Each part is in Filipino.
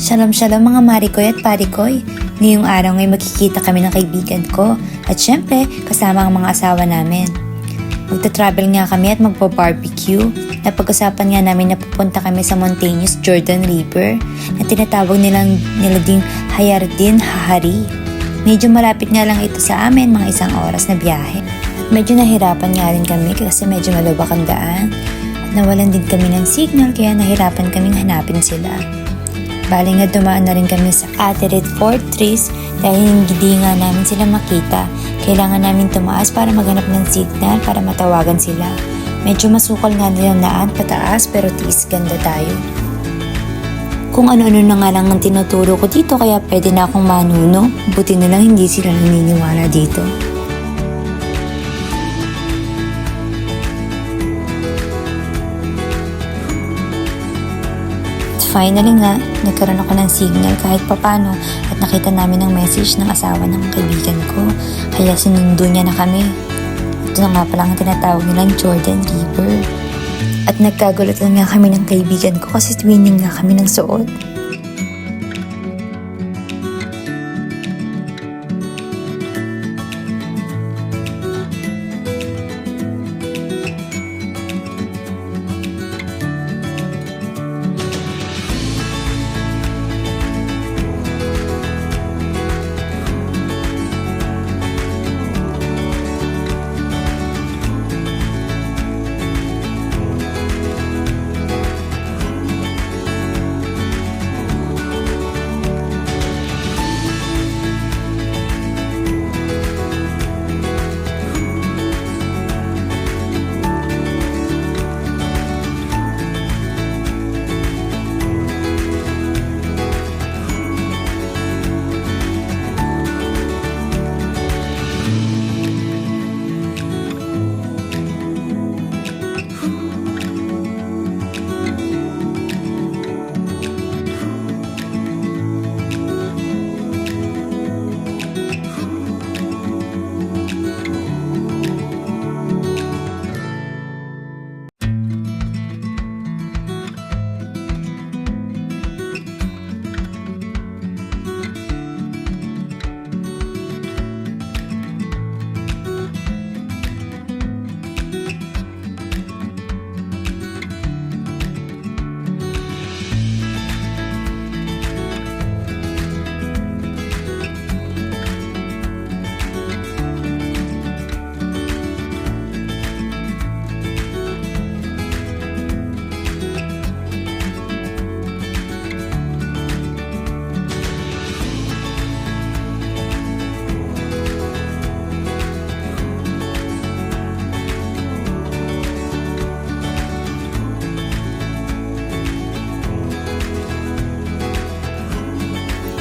Shalom shalom mga Marikoy at Parikoy. Ngayong araw ay magkikita kami ng kaibigan ko at syempre kasama ang mga asawa namin. Magta-travel nga kami at magpo-barbecue. Napag-usapan nga namin na pupunta kami sa mountainous Jordan River na tinatawag nila ding Hayardin Hahari. Medyo malapit nga lang ito sa amin, mga 1 oras na biyahe. Medyo nahirapan nga rin kami kasi medyo malubak ang daan. At nawalan din kami ng signal kaya nahirapan kaming hanapin sila. Bali nga dumaan na rin kami sa Ateret Fortress dahil hindi nga namin sila makita. Kailangan namin tumaas para maghanap ng signal para matawagan sila. Medyo masukal nga nilang daan pataas pero tiis ganda tayo. Kung ano-ano na nga lang ang tinuturo ko dito kaya pwede na akong manuno. Buti na lang hindi sila naniniwala dito. Finally nga, nagkaroon ako ng signal kahit papano at nakita namin ang message ng asawa ng kaibigan ko. Kaya sinundo niya na kami. Ito na nga pala ang tinatawag nilang Jordan River. At nagkagulatan nga kami ng kaibigan ko kasi twinning nga kami ng suot.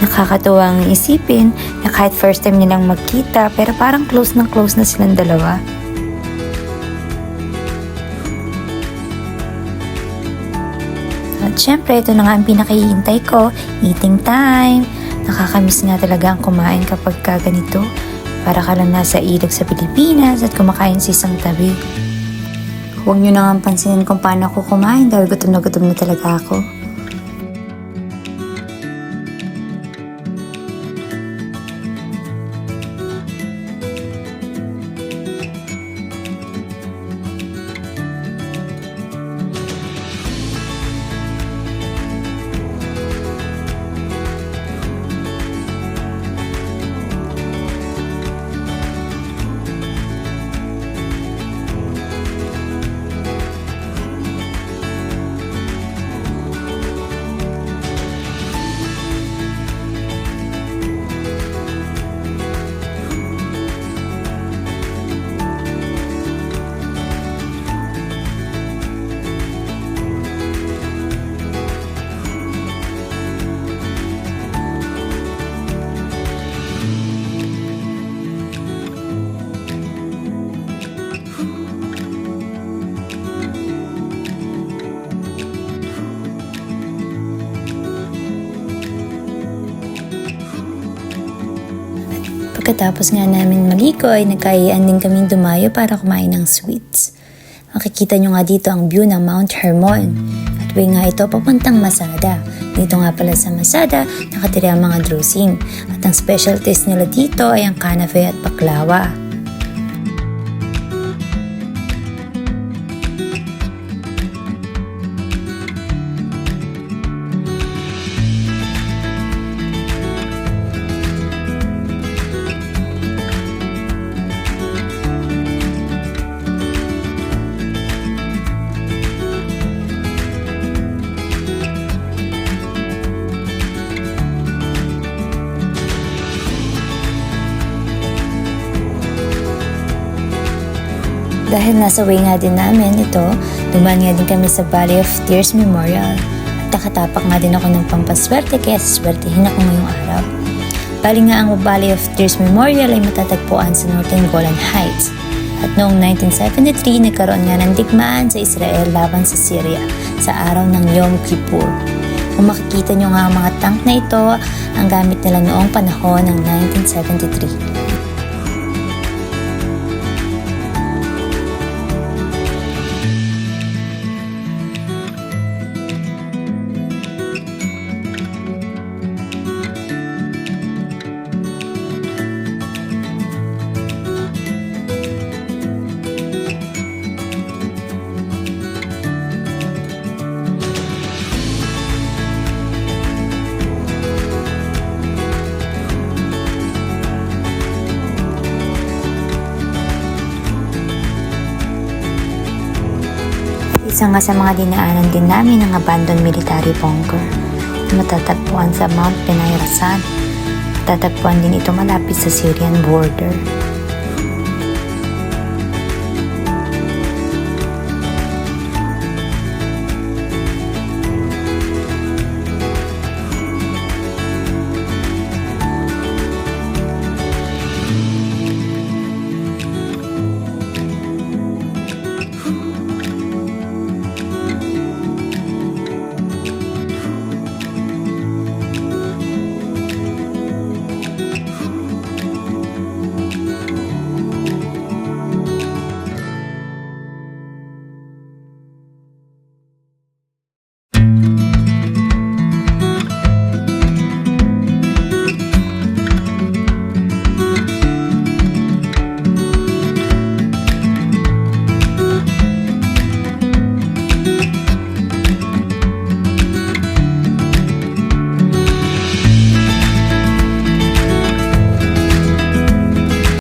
Nakakatuwang isipin na kahit first time nilang magkita pero parang close na silang dalawa. At syempre, ito na nga ang pinakahihintay ko, eating time. Nakakamiss nga talaga ang kumain kapag ganito. Para ka lang nasa ilog sa Pilipinas at kumakain sa isang tabi. Huwag nyo na nga pansinin kung paano ako kumain dahil gutom na talaga ako. Pagkatapos nga namin maligo ay nagkayaan din kaming dumayo para kumain ng sweets. Makikita nyo nga dito ang view ng Mount Hermon. At pathway nga ito papuntang Masada. Dito nga pala sa Masada, nakatira ang mga Drusing. At ang specialties nila dito ay ang kanafe at baklawa. Dahil nasa way nga din namin ito, dumaan nga din kami sa Valley of Tears Memorial. At nakatapak nga din ako ng pampaswerte kaya saswertehin ako ngayong araw. Bali nga ang Valley of Tears Memorial ay matatagpuan sa Northern Golan Heights. At noong 1973, nagkaroon nga ng digmaan sa Israel laban sa Syria sa araw ng Yom Kippur. Kung makikita nyo nga ang mga tank na ito, ang gamit nila noong panahon ng 1973. Isa nga sa mga dinaanan din namin ang abandoned military bunker na matatagpuan sa Mount Penay Rasan. Matatagpuan din ito malapit sa Syrian border.